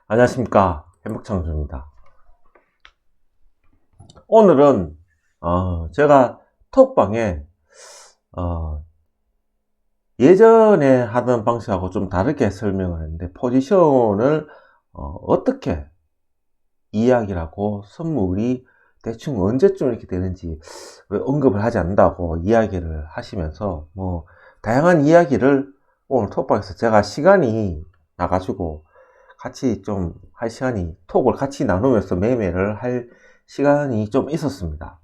안녕하십니까, 행복창조입니다. 오늘은 제가 톡방에 예전에 하던 방식하고 좀 다르게 설명을 했는데, 포지션을 어떻게 이야기를 하고 선물이 대충 언제쯤 이렇게 되는지 왜 언급을 하지 않는다고 이야기를 하시면서, 다양한 이야기를 오늘 톡방에서 제가 시간이 나가지고 같이 좀 할 시간이, 톡을 같이 나누면서 매매를 할 시간이 좀 있었습니다.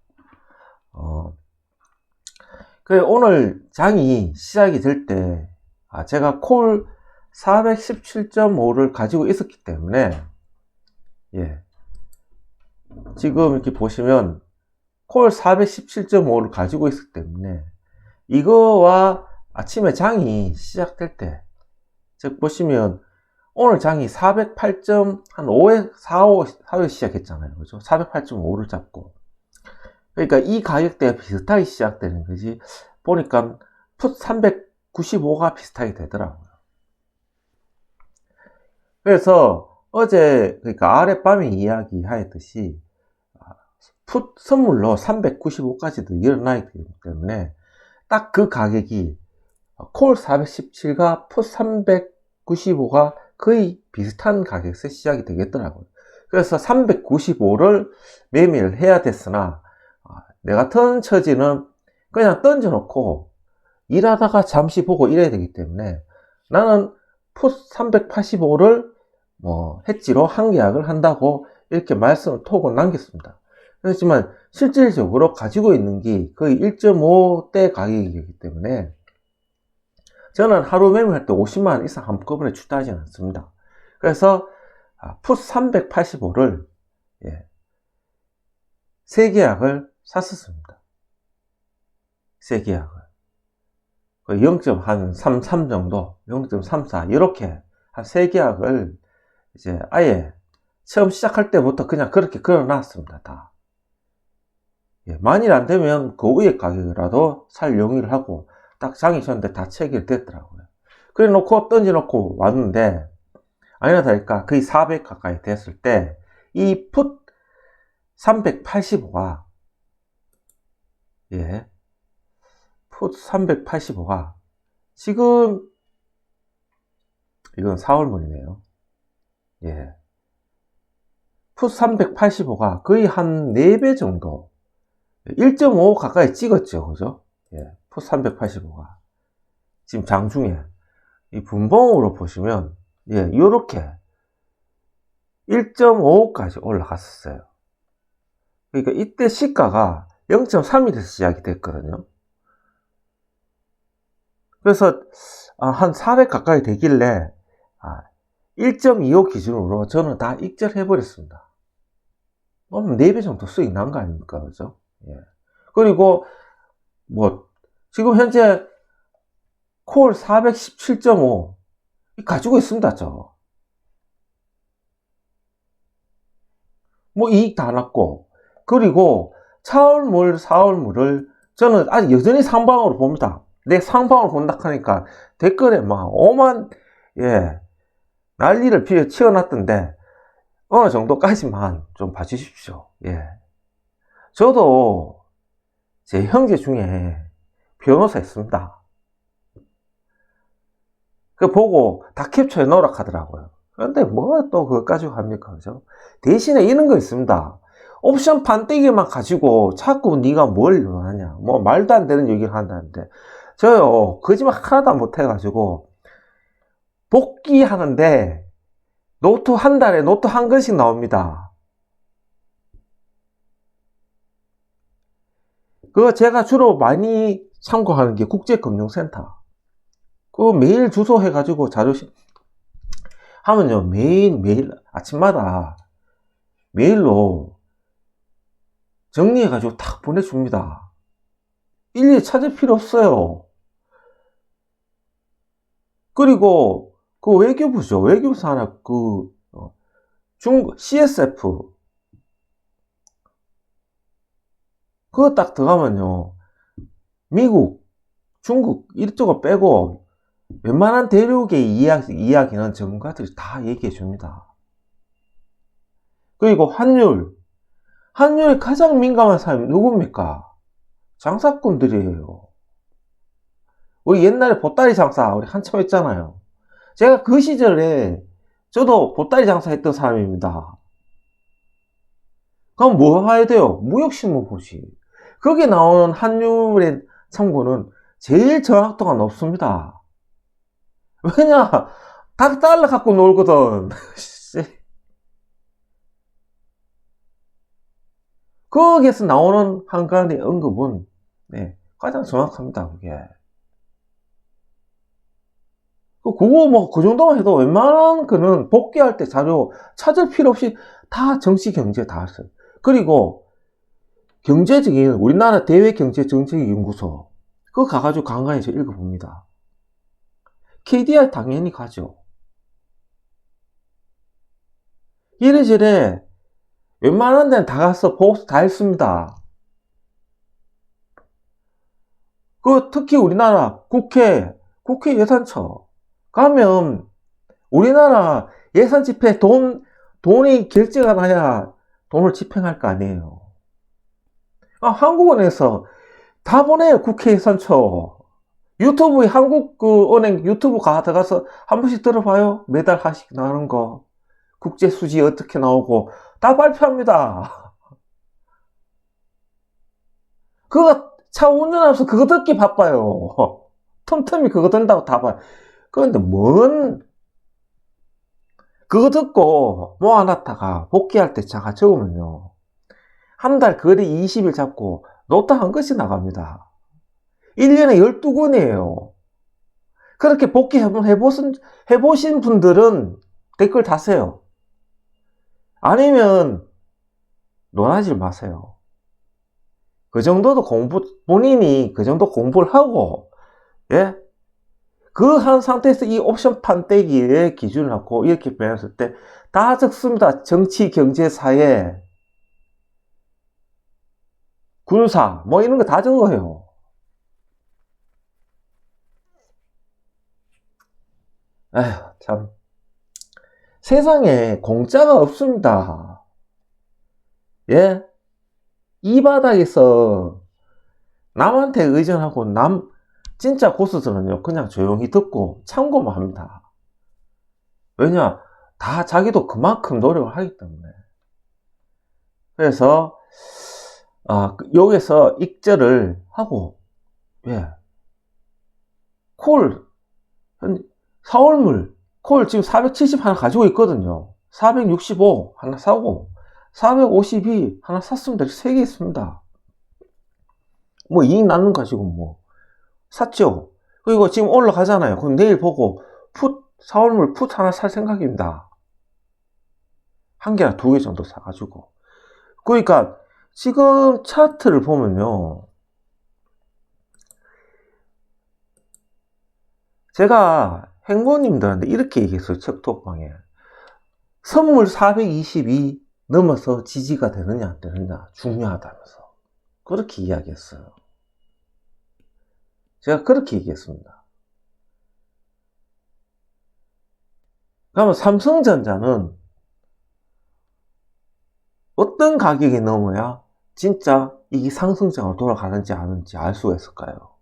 그래, 오늘 장이 시작이 될 때, 제가 콜 417.5를 가지고 있었기 때문에, 지금 이렇게 보시면 콜 417.5를 가지고 있었기 때문에, 이거와 아침에 장이 시작될 때, 즉 보시면 오늘 장이 408.5에 4회 시작했잖아요. 그죠? 408.5를 잡고. 그러니까 이 가격대가 비슷하게 시작되는 거지. 보니까 풋 395가 비슷하게 되더라고요. 그래서 어제, 그러니까 아랫밤에 이야기하였듯이 풋 선물로 395까지도 일어나야 되기 때문에 딱 그 가격이 콜 417과 풋 395가 거의 비슷한 가격에서 시작이 되겠더라고요. 그래서 395를 매매를 해야 됐으나, 내 같은 처지는 그냥 던져놓고 일하다가 잠시 보고 이래야 되기 때문에 나는 풋 385를 해지로 한 계약을 한다고 이렇게 말씀을 톡을 남겼습니다. 그렇지만 실질적으로 가지고 있는 게 거의 1.5대 가격이기 때문에 저는 하루 매매할 때 50만원 이상 한꺼번에 출다하지 않습니다. 그래서 풋 385를 3계약을 샀었습니다. 3계약을 0.33 정도, 0.34 이렇게 한 3계약을 이제 아예 처음 시작할 때부터 그냥 그렇게 걸어놨습니다. 다. 만일 안 되면 그 위에 가격이라도 살 용의를 하고 딱 장이 쳤는데 다 체결됐더라고요. 그래 놓고 던져놓고 왔는데, 아니나 다를까 거의 400 가까이 됐을 때 이 풋 385가 풋 385가 지금, 이건 4월물이네요. 풋 385가 거의 한 4배 정도, 1.5 가까이 찍었죠. 그죠? 풋 385가 지금 장중에 이 분봉으로 보시면 요렇게 1.5까지 올라갔었어요. 그러니까 이때 시가가 0.3일에서 시작이 됐거든요. 그래서 한 400 가까이 되길래 1.25 기준으로 저는 다 익절해 버렸습니다. 4배 정도 수익 난 거 아닙니까? 그죠? 그리고 지금 현재 콜 417.5 가지고 있습니다. 저 이익 다 났고, 그리고 차월물 4월물을 저는 아직 여전히 상방으로 봅니다. 내 상방으로 본다 하니까 댓글에 막 오만 난리를 치워놨던데, 어느 정도까지만 좀 봐주십시오. 저도 제 형제 중에 변호사 있습니다. 그 보고 다 캡처해 놓으라 하더라고요. 그런데 또 그거 가지고 합니까? 그죠? 대신에 이런 거 있습니다. 옵션 판때기만 가지고 자꾸 네가 뭘 하냐, 말도 안 되는 얘기를 한다는데, 저요 거짓말 하나도 못 해가지고 복귀하는데 노트 한 달에 노트 한 권씩 나옵니다. 그거 제가 주로 많이 참고하는 게 국제금융센터. 그거 메일 주소 해가지고 자료실 하면요, 매일 아침마다 메일로 정리해가지고 탁 보내줍니다. 일일이 찾을 필요 없어요. 그리고 그 외교부죠. 외교부서 하나 중국 CSF 그거 딱 들어가면요, 미국, 중국 이쪽을 빼고 웬만한 대륙의 이야기는 전문가들이 다 얘기해 줍니다. 그리고 환율에 가장 민감한 사람이 누굽니까? 장사꾼들이에요. 우리 옛날에 보따리 장사 우리 한참 했잖아요. 제가 그 시절에 저도 보따리 장사했던 사람입니다. 그럼 뭐 해야 돼요? 무역신문 보지. 거기 나오는 환율의 참고는 제일 정확도가 높습니다. 왜냐? 다 달러 갖고 놀거든. 거기에서 나오는 한간의 언급은 가장 정확합니다. 그게. 그거 뭐 그 정도만 해도 웬만한 거는 복귀할 때 자료 찾을 필요 없이 다 정치 경제 다 했어요. 그리고 경제적인 우리나라 대외경제정책연구소 그거 가가지고 간간히 읽어봅니다. KDI 당연히 가죠. 이래저래 웬만한 데는 다 가서 보고서 다 했습니다. 특히 우리나라 국회 예산처 가면 우리나라 예산 집행 돈이 결제가 나야 돈을 집행할 거 아니에요. 한국은행에서 다 보내요. 국회 예산처. 유튜브에 한국은행 유튜브 들어가서 한 번씩 들어봐요. 매달 하씩 나오는 거. 국제 수지 어떻게 나오고 다 발표합니다. 그거 차 운전하면서 그거 듣기 바빠요. 틈틈이 그거 듣는다고 다 봐요. 그런데 그거 듣고 모아놨다가 복귀할 때 자가 적으면요. 한 달 거리 20일 잡고 노트 한 것이 나갑니다. 1년에 12권이에요. 그렇게 복귀 해보신 분들은 댓글 다세요. 아니면 논하지 마세요. 그 정도도 본인이 그 정도 공부를 하고, 그 한 상태에서 이 옵션 판때기의 기준을 갖고 이렇게 배웠을 때 다 적습니다. 정치, 경제, 사회, 군사, 뭐 이런 거 다 적어요. 에휴, 참. 세상에 공짜가 없습니다. 이 바닥에서 남한테 의존하고 진짜 고수들은요, 그냥 조용히 듣고 참고만 합니다. 왜냐? 다 자기도 그만큼 노력을 하기 때문에. 그래서, 여기서 익절을 하고, 사월물, 콜 지금 470 하나 가지고 있거든요. 465 하나 사고, 452 하나 샀습니다. 3개 있습니다. 뭐 이익 나는 가지고 뭐 샀죠. 그리고 지금 올라가잖아요. 그럼 내일 보고 사월물 풋 하나 살 생각입니다. 한 개나 2개 정도 사가지고. 그러니까 지금 차트를 보면요. 제가 행보님들한테 이렇게 얘기했어요. 척톡방에. 선물 422 넘어서 지지가 되느냐 안 되느냐 중요하다면서. 그렇게 이야기했어요. 제가 그렇게 얘기했습니다. 그러면 삼성전자는 어떤 가격이 넘어야 진짜 이게 상승장으로 돌아가는지 아는지 알 수가 있을까요?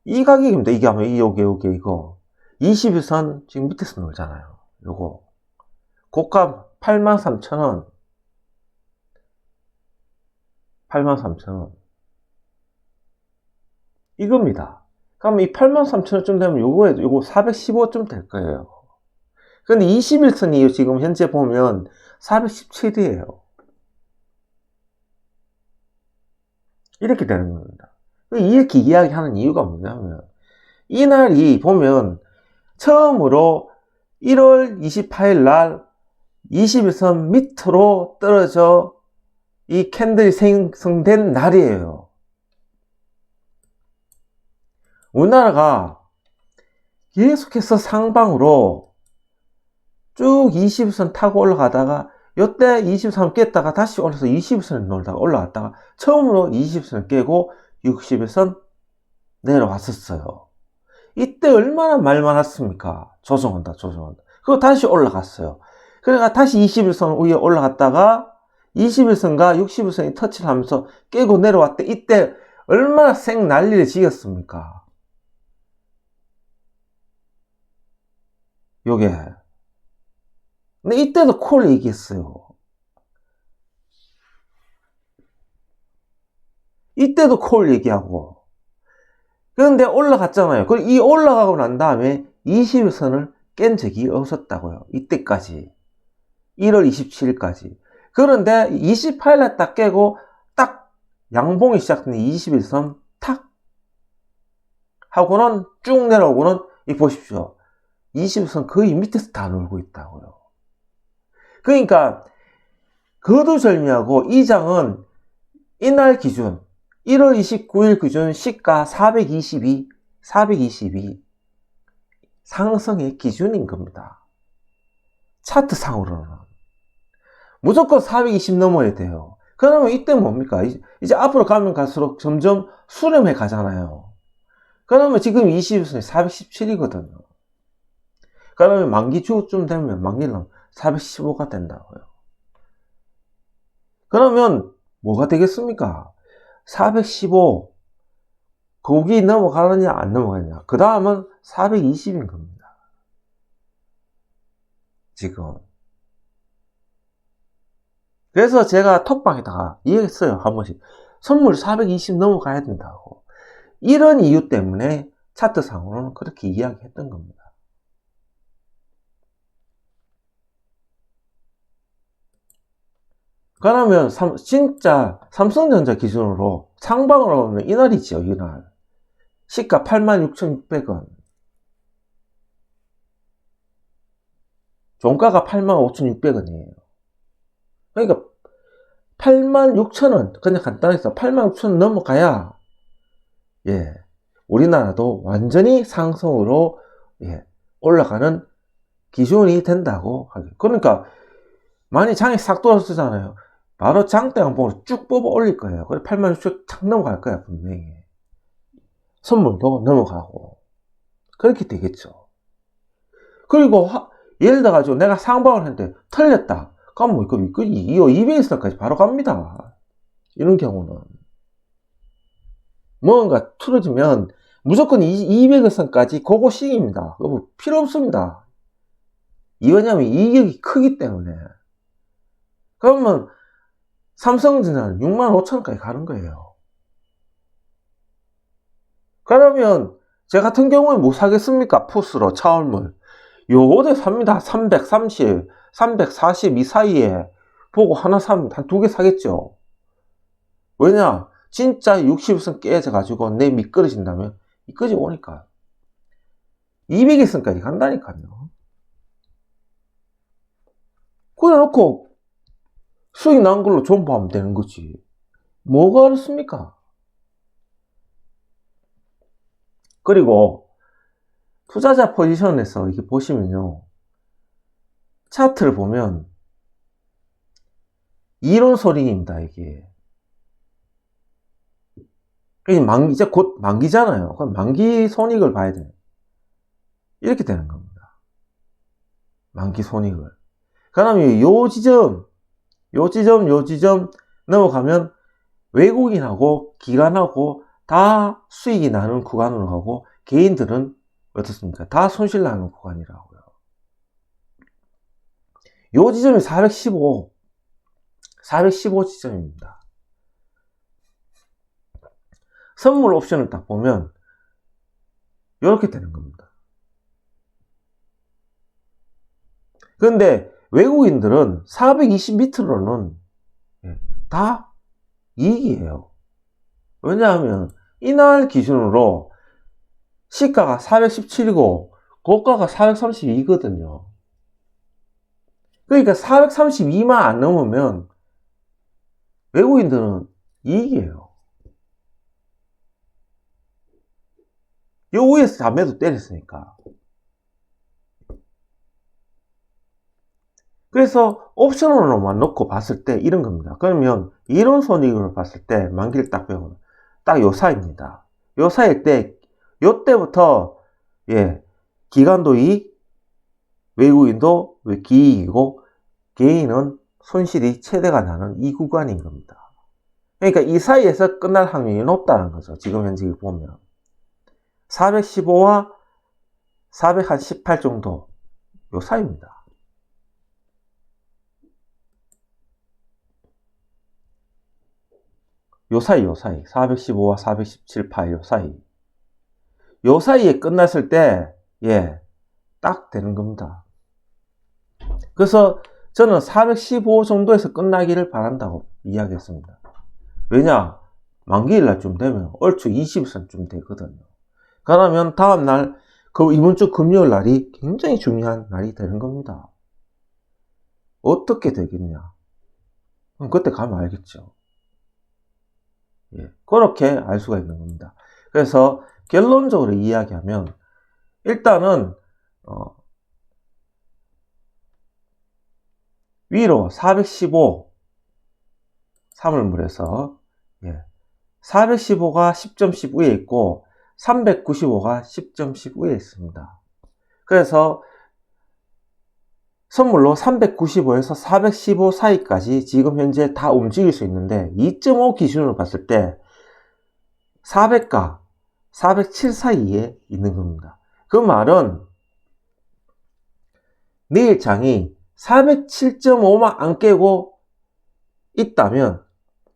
이 가격입니다. 이게 아마 요게 이거 21선 지금 밑에서 놀잖아요. 요거 고가 83,000원 83,000원 이겁니다. 그럼 이 83,000원쯤 되면 요거 415쯤 될 거예요. 근데 21선이 지금 현재 보면 417이에요. 이렇게 되는 겁니다. 이렇게 이야기하는 이유가 뭐냐면 이날이 보면 처음으로 1월 28일 날 21선 밑으로 떨어져 이 캔들이 생성된 날이에요. 우리나라가 계속해서 상방으로 쭉 21선 타고 올라가다가 이때 23선 깼다가 다시 올라서 21선을 놀다가 올라갔다가 처음으로 20선을 깨고 60선 내려왔었어요. 이때 얼마나 말 많았습니까? 조정한다. 그리고 다시 올라갔어요. 그러니까 다시 21선 위에 올라갔다가 21선과 61선이 터치를 하면서 깨고 내려왔대. 이때 얼마나 생 난리를 지었습니까? 요게. 근데 이때도 콜 얘기했어요. 이때도 콜 얘기하고. 그런데 올라갔잖아요. 그리고 이 올라가고 난 다음에 21선을 깬 적이 없었다고요. 이때까지. 1월 27일까지. 그런데 28일날 딱 깨고 딱 양봉이 시작된 21선 탁 하고는 쭉 내려오고는 이 보십시오. 21선 거의 밑에서 다 놀고 있다고요. 그러니까 거두절미하고 이 장은 이날 기준 1월 29일 기준 시가 422 상승의 기준인 겁니다. 차트상으로는 무조건 420 넘어야 돼요. 그러면 이때 뭡니까? 이제 앞으로 가면 갈수록 점점 수렴해 가잖아요. 그러면 지금 20선이 417이거든요. 그러면 만기주쯤 되면 만기는 415가 된다고요. 그러면 뭐가 되겠습니까? 415 거기 넘어가느냐 안 넘어가느냐. 그 다음은 420인 겁니다. 지금. 그래서 제가 톡방에다가 얘기했어요. 한 번씩. 선물 420 넘어가야 된다고. 이런 이유 때문에 차트상으로는 그렇게 이야기했던 겁니다. 그러면 진짜 삼성전자 기준으로 상방으로 보면 이날이죠. 이날. 시가 86,600원. 종가가 85,600원이에요. 그러니까 86,000원. 그냥 간단해서 86,000원 넘어가야 예, 우리나라도 완전히 상승으로 예, 올라가는 기준이 된다고 하죠. 그러니까 많이 장이 싹 돌아서잖아요. 바로 장대 양봉으로 쭉 뽑아 올릴 거예요. 그래 86,000원 착 넘어갈 거야 분명히. 선물도 넘어가고 그렇게 되겠죠. 그리고 예를 들어 가지고 내가 상방을 했는데 틀렸다. 그럼 뭐 이거 200일선까지 바로 갑니다. 이런 경우는 뭔가 틀어지면 무조건 200일선까지 고고식입니다. 그거 필요 없습니다. 왜냐하면 이격이 크기 때문에. 그러면 삼성전자는 65,000원까지 가는 거예요. 그러면 제 같은 경우에 뭐 사겠습니까? 푸스로 차월물 요거대 삽니다. 330, 340 이 사이에 보고 하나 사면 한 두 개 사겠죠. 왜냐? 진짜 60선 깨져가지고 내 미끄러진다면 미끄러지 오니까 200일선까지 간다니까요. 그래놓고 수익 난 걸로 존버하면 되는 거지. 뭐가 어렵습니까? 그리고 투자자 포지션에서 이렇게 보시면요. 차트를 보면 이론설입니다, 이게. 이제 곧 만기잖아요. 그럼 만기 손익을 봐야 돼요. 이렇게 되는 겁니다. 만기 손익을. 그러면 요 지점 넘어가면 외국인하고 기관하고 다 수익이 나는 구간으로 가고 개인들은 어떻습니까? 다 손실 나는 구간이라고요. 요 지점이 415 지점입니다. 선물 옵션을 딱 보면 이렇게 되는 겁니다. 그런데 외국인들은 420 밑으로는 다 이익이에요. 왜냐하면 이날 기준으로 시가가 417이고 고가가 432거든요. 그러니까 432만 안 넘으면 외국인들은 이익이에요. 요 위에서 담배도 때렸으니까. 그래서 옵션으로만 놓고 봤을 때 이런 겁니다. 그러면 이론 손익으로 봤을 때 만기를 딱 빼고 딱 요 사이입니다. 요 사이일 때 요때부터 예, 기관도 이익, 외국인도 기익이고 개인은 손실이 최대가 나는 이 구간인 겁니다. 그러니까 이 사이에서 끝날 확률이 높다는 거죠. 지금 현재 보면 415와 418 정도 요 사이입니다. 요 사이 415와 417, 8 요 사이 요 사이에 끝났을 때 딱 되는 겁니다. 그래서 저는 415 정도에서 끝나기를 바란다고 이야기했습니다. 왜냐? 만기일날 좀 되면 얼추 20선쯤 되거든요. 그러면 다음날 이번 주 금요일 날이 굉장히 중요한 날이 되는 겁니다. 어떻게 되겠냐? 그럼 그때 가면 알겠죠. 그렇게 알 수가 있는 겁니다. 그래서 결론적으로 이야기하면 일단은 위로 415 사물물에서 415가 10.10 위에 있고 395가 10.10 위에 있습니다. 그래서 선물로 395에서 415 사이까지 지금 현재 다 움직일 수 있는데 2.5 기준으로 봤을 때 400과 407 사이에 있는 겁니다. 그 말은 내일 장이 407.5만 안 깨고 있다면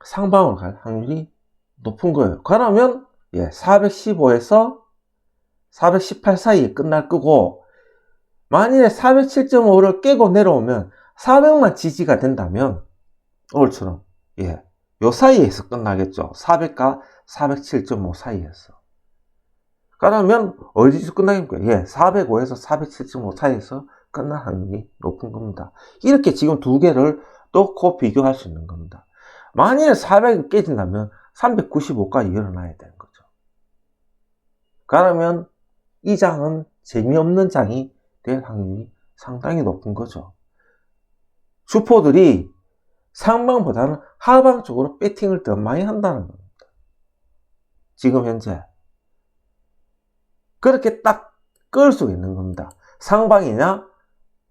상방으로 갈 확률이 높은 거예요. 그러면 415에서 418 사이에 끝날 거고, 만일에 407.5를 깨고 내려오면 400만 지지가 된다면 오늘처럼 요 사이에서 끝나겠죠. 400과 407.5 사이에서. 그러면 어디서 끝나겠고요? 405에서 407.5 사이에서 끝날 확률이 높은 겁니다. 이렇게 지금 두 개를 놓고 비교할 수 있는 겁니다. 만일에 400이 깨진다면 395까지 일어나야 되는 거죠. 그러면 이 장은 재미없는 장이 될 확률이 상당히 높은 거죠. 주포들이 상방보다는 하방 쪽으로 배팅을 더 많이 한다는 겁니다. 지금 현재. 그렇게 딱 끌 수 있는 겁니다. 상방이냐,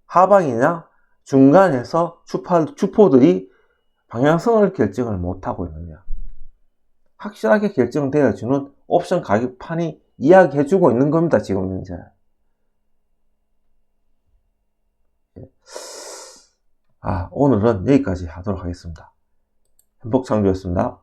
하방이냐, 중간에서 주포들이 방향성을 결정을 못하고 있느냐. 확실하게 결정되어주는 옵션 가격판이 이야기해주고 있는 겁니다. 지금 현재. 오늘은 여기까지 하도록 하겠습니다. 행복창조였습니다.